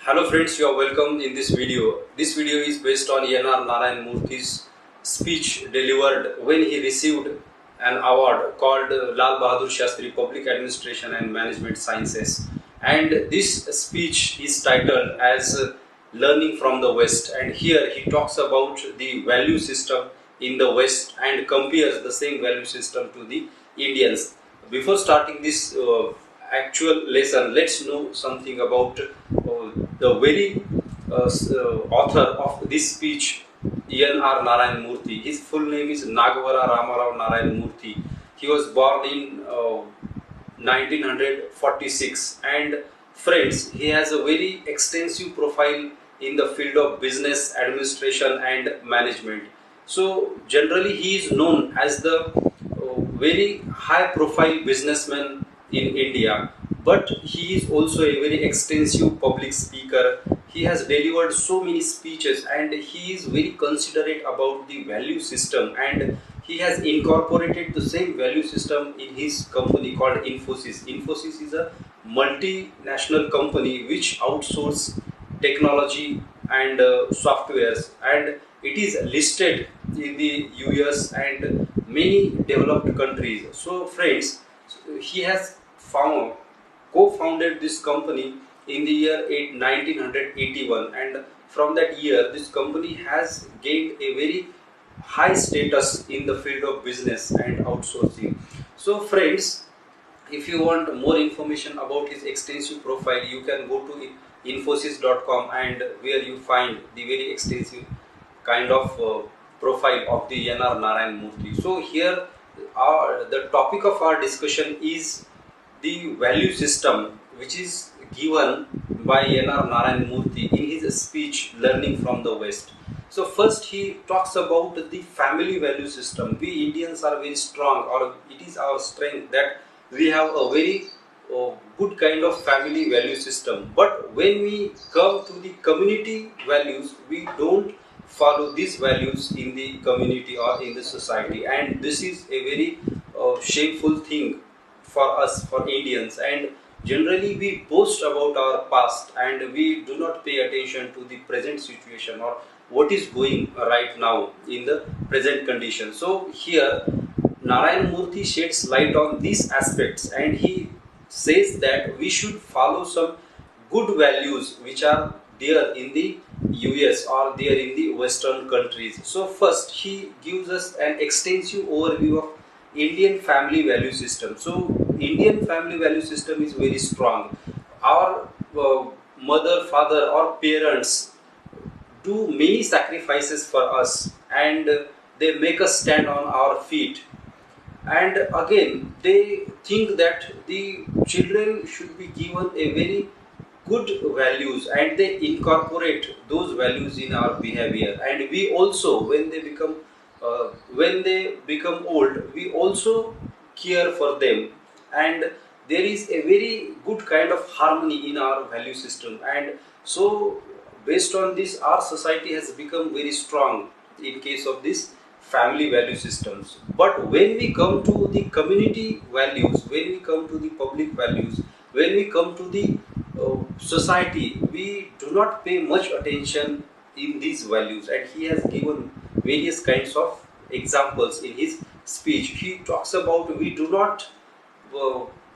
Hello friends, you are welcome in this video. This video is based on Narayan Murthy's speech delivered when he received an award called Lal Bahadur Shastri Public Administration and Management Sciences. And this speech is titled as Learning from the West. And here he talks about the value system in the West and compares the same value system to the Indians. Before starting this actual lesson, let's know something about the very author of this speech, Narayan Murthy. His full name is Nagavara Ramarao Narayan Murthy. He was born in 1946, and friends, he has a very extensive profile in the field of business administration and management. So generally he is known as the very high profile businessman in India, but he is also a very extensive public speaker. He has delivered so many speeches and he is very considerate about the value system, and he has incorporated the same value system in his company called Infosys. Infosys is a multinational company which outsources technology and softwares, and it is listed in the US and many developed countries. So friends, he has co-founded this company in the year 1981, and from that year this company has gained a very high status in the field of business and outsourcing. So friends, if you want more information about his extensive profile, you can go to infosys.com, and where you find the very extensive kind of profile of the Narayan Murthy. So here the topic of our discussion is the value system which is given by Narayan Murthy in his speech Learning from the West. So first he talks about the family value system. We Indians are very strong, or it is our strength that we have a very good kind of family value system. But when we come to the community values, we don't follow these values in the community or in the society, and this is a very shameful thing for us, for Indians. And generally we boast about our past and we do not pay attention to the present situation or what is going right now in the present condition. So here Narayan Murthy sheds light on these aspects, and he says that we should follow some good values which are there in the US or there in the Western countries. So first he gives us an extensive overview of Indian family value system. So Indian family value system is very strong. Our mother, father or parents do many sacrifices for us, and they make us stand on our feet. And again, they think that the children should be given a very good values, and they incorporate those values in our behavior. And we also, when they become old, we also care for them, and there is a very good kind of harmony in our value system. And so based on this, our society has become very strong in case of this family value systems. But when we come to the community values, when we come to the public values, when we come to the society, we do not pay much attention in these values. And he has given various kinds of examples in his speech. He talks about we do not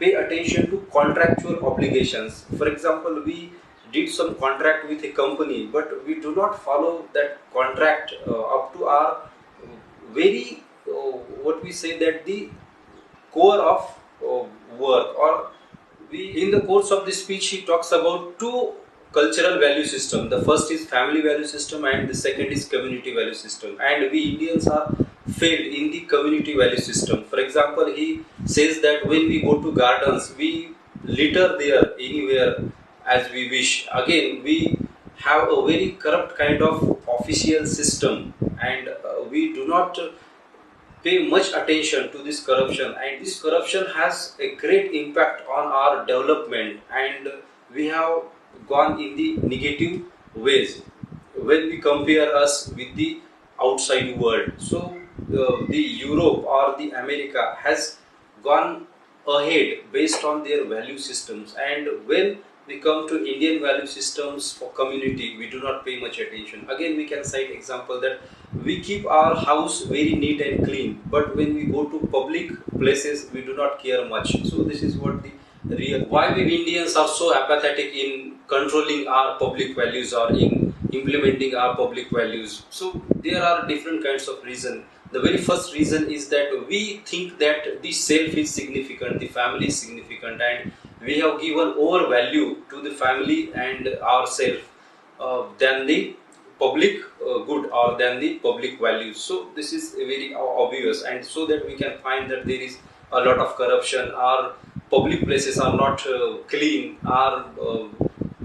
pay attention to contractual obligations. For example, we did some contract with a company, but we do not follow that contract up to our very what we say that the core of work. Or we, in the course of this speech, he talks about two cultural value system. The first is family value system and the second is community value system. And we Indians are failed in the community value system. For example, he says that when we go to gardens, we litter there anywhere as we wish. Again, we have a very corrupt kind of official system, and we do not pay much attention to this corruption, and this corruption has a great impact on our development, and we have gone in the negative ways when we compare us with the outside world. So the Europe or the America has gone ahead based on their value systems, and when we come to Indian value systems for community, we do not pay much attention. Again, we can cite example that we keep our house very neat and clean, but when we go to public places, we do not care much. So this is what the real why we Indians are so apathetic in controlling our public values or in implementing our public values. So there are different kinds of reason. The very first reason is that we think that the self is significant, the family is significant, and we have given over value to the family and ourself than the public good or than the public values. So this is very obvious, and so that we can find that there is a lot of corruption. Our public places are not clean. Our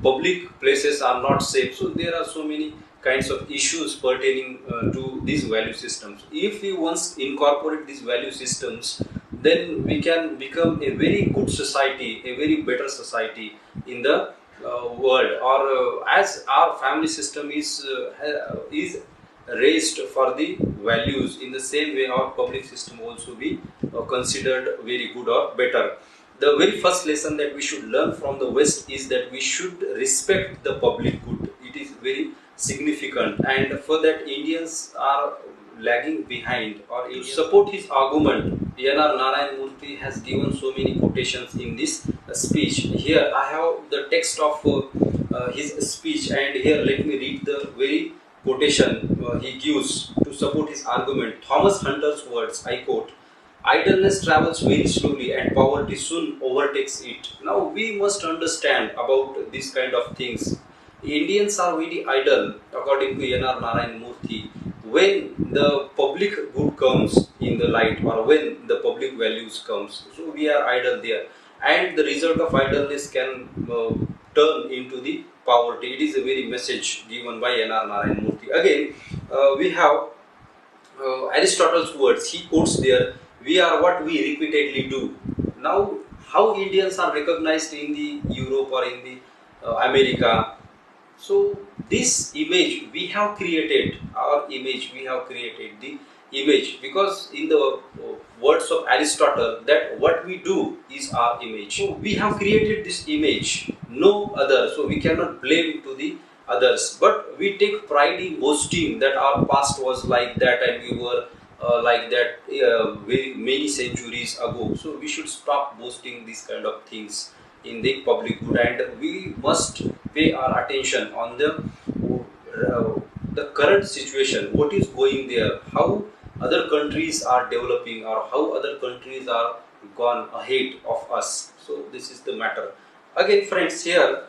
public places are not safe. So there are so many kinds of issues pertaining to these value systems. If we once incorporate these value systems, then we can become a very good society, a very better society in the world. Or as our family system is raised for the values, in the same way our public system also be considered very good or better. The very first lesson that we should learn from the West is that we should respect the public good. It is very significant, and for that Indians are lagging behind. Or to support his argument, Narayan Murthy has given so many quotations in this speech. Here I have the text of his speech, and here let me read the very quotation he gives to support his argument. Thomas Hunter's words, I quote, "Idleness travels very slowly and poverty soon overtakes it." Now we must understand about these kind of things. Indians are very idle, according to Narayan Murthy, when the public good comes in the light, or when the public values comes. So we are idle there, and the result of idleness can turn into the poverty. It is a very message given by Narayan Murthy. Again, we have Aristotle's words. He quotes there, "We are what we repeatedly do." Now, how Indians are recognized in the Europe or in the America? So this image we have created, our image, we have created the image, because in the words of Aristotle, that what we do is our image. So we have created this image, no other, so we cannot blame to the others, but we take pride in boasting that our past was like that and we were like that very many centuries ago. So we should stop boasting these kind of things in the public good, and we must pay our attention on the current situation, what is going there, how other countries are developing, or how other countries are gone ahead of us. So this is the matter. Again, friends, here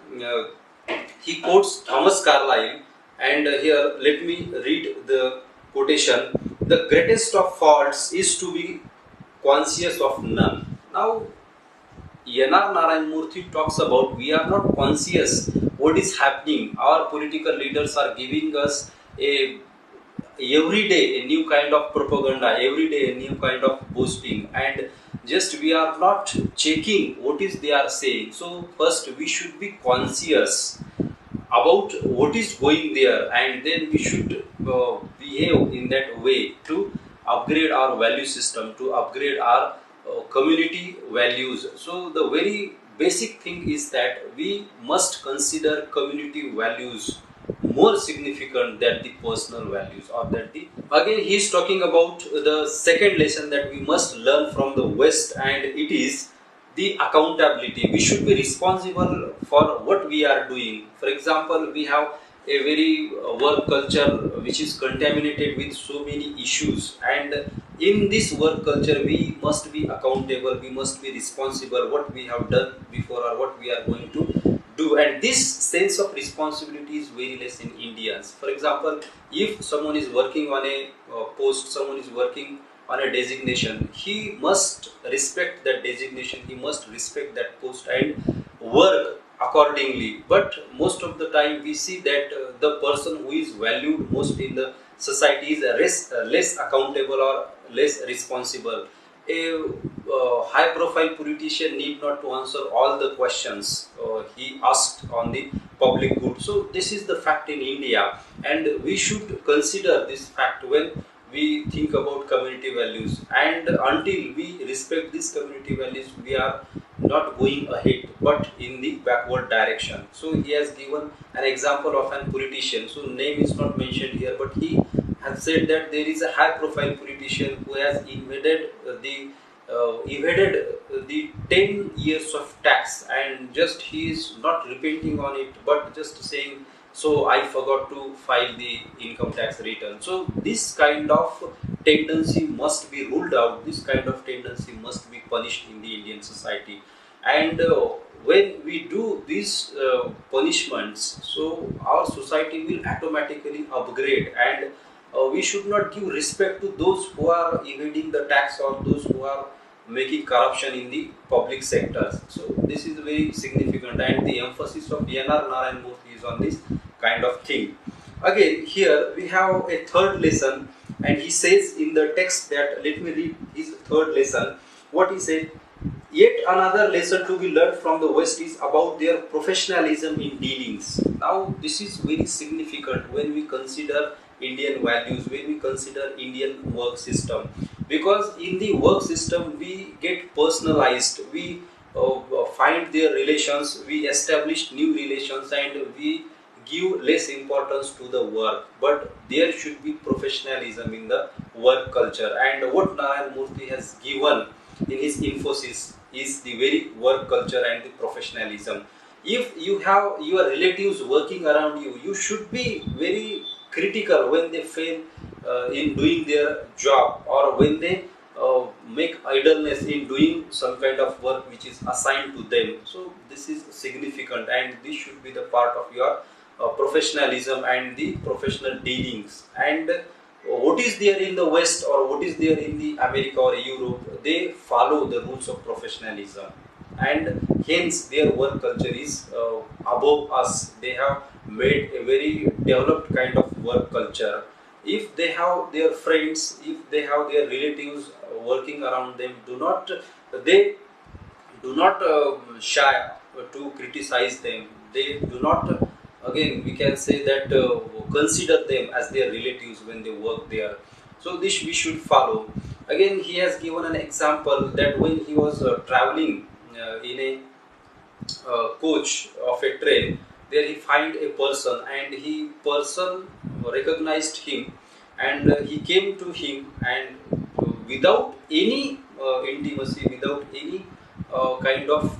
he quotes Thomas Carlyle, and here let me read the quotation. "The greatest of faults is to be conscious of none." Now, Narayan Murthy talks about we are not conscious what is happening. Our political leaders are giving us every day a new kind of propaganda, every day a new kind of boasting, and just we are not checking what is they are saying. So first we should be conscious about what is going there, and then we should behave in that way to upgrade our value system, to upgrade our community values. So the very basic thing is that we must consider community values more significant than the personal values, or that the again he is talking about the second lesson that we must learn from the West, and it is the accountability. We should be responsible for what we are doing. For example, we have a very work culture which is contaminated with so many issues, and in this work culture we must be accountable, we must be responsible what we have done before or what we are going to do, and this sense of responsibility is very less in Indians. For example, if someone is working on a post, someone is working on a designation, he must respect that designation, he must respect that post and work accordingly. But most of the time we see that the person who is valued most in the society is less accountable or less responsible. A high profile politician need not to answer all the questions he asked on the public good. So this is the fact in India, and we should consider this fact when we think about community values, and until we respect these community values, we are not going ahead but in the backward direction. So he has given an example of an politician, so name is not mentioned here, but he has said that there is a high profile politician who has evaded the 10 years of tax, and just he is not repenting on it but just saying, so I forgot to file the income tax return. So this kind of tendency must be ruled out, this kind of tendency must be punished in the Indian society. And when we do these punishments, so our society will automatically upgrade, and we should not give respect to those who are evading the tax or those who are making corruption in the public sectors. So this is very significant, and the emphasis of DNR Narayan Murthy is on this kind of thing. Again, here we have a third lesson, and he says in the text that, let me read his third lesson. What he said: yet another lesson to be learned from the West is about their professionalism in dealings. Now, this is very significant when we consider Indian values, when we consider Indian work system, because in the work system we get personalized, we find their relations, we establish new relations, and we give less importance to the work, but there should be professionalism in the work culture. And what Narayan Murthy has given in his Infosys is the very work culture and the professionalism. If you have your relatives working around you, you should be very critical when they fail in doing their job, or when they make idleness in doing some kind of work which is assigned to them. So this is significant, and this should be the part of your professionalism and the professional dealings. And what is there in the West, or what is there in the America or Europe, they follow the rules of professionalism, and hence their work culture is above us. They have made a very developed kind of work culture. If they have their friends, if they have their relatives working around them, they do not shy to criticize them. They do not, again we can say that, consider them as their relatives when they work there. So this we should follow. Again, he has given an example that when he was traveling in a coach of a train, there he find a person, and he person recognized him, and he came to him, and without any intimacy, without any kind of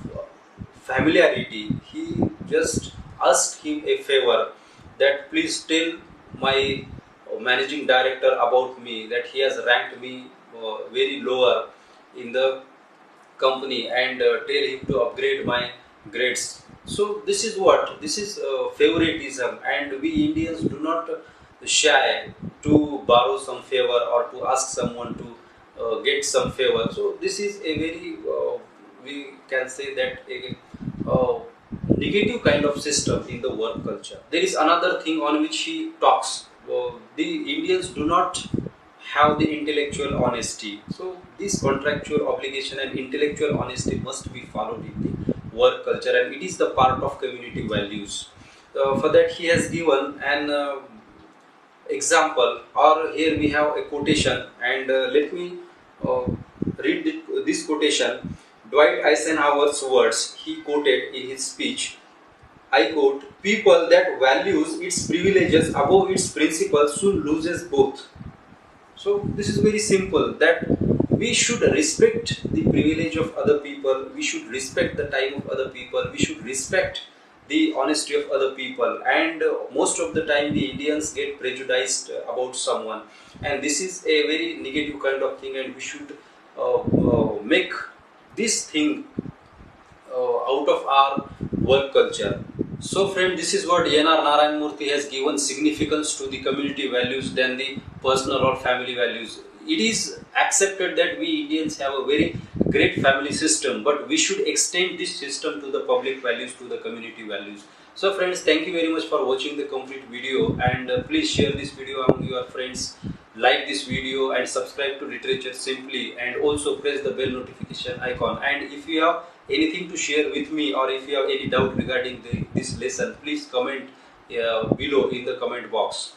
familiarity, he just asked him a favor, that please tell my managing director about me, that he has ranked me very lower in the company, and tell him to upgrade my grades. So this is what, this is favoritism, and we Indians do not shy to borrow some favor or to ask someone to get some favor. So this is a very we can say that a negative kind of system in the work culture. There is another thing on which he talks. The Indians do not have the intellectual honesty. So this contractual obligation and intellectual honesty must be followed in the work culture, and it is the part of community values. For that he has given an example, or here we have a quotation, and let me read this quotation. Dwight Eisenhower's words he quoted in his speech. I quote, "People that values its privileges above its principles soon loses both." So this is very simple, that we should respect the privilege of other people, we should respect the time of other people, we should respect the honesty of other people, and most of the time the Indians get prejudiced about someone, and this is a very negative kind of thing, and we should make this thing out of our work culture. So friend, this is what NR Narayan Murthy has given significance to the community values than the personal or family values. It is accepted that we Indians have a very great family system, but we should extend this system to the public values, to the community values. So friends, thank you very much for watching the complete video, and please share this video among your friends, like this video and subscribe to Literature Simply, and also press the bell notification icon. And if you have anything to share with me, or if you have any doubt regarding this lesson, please comment below in the comment box.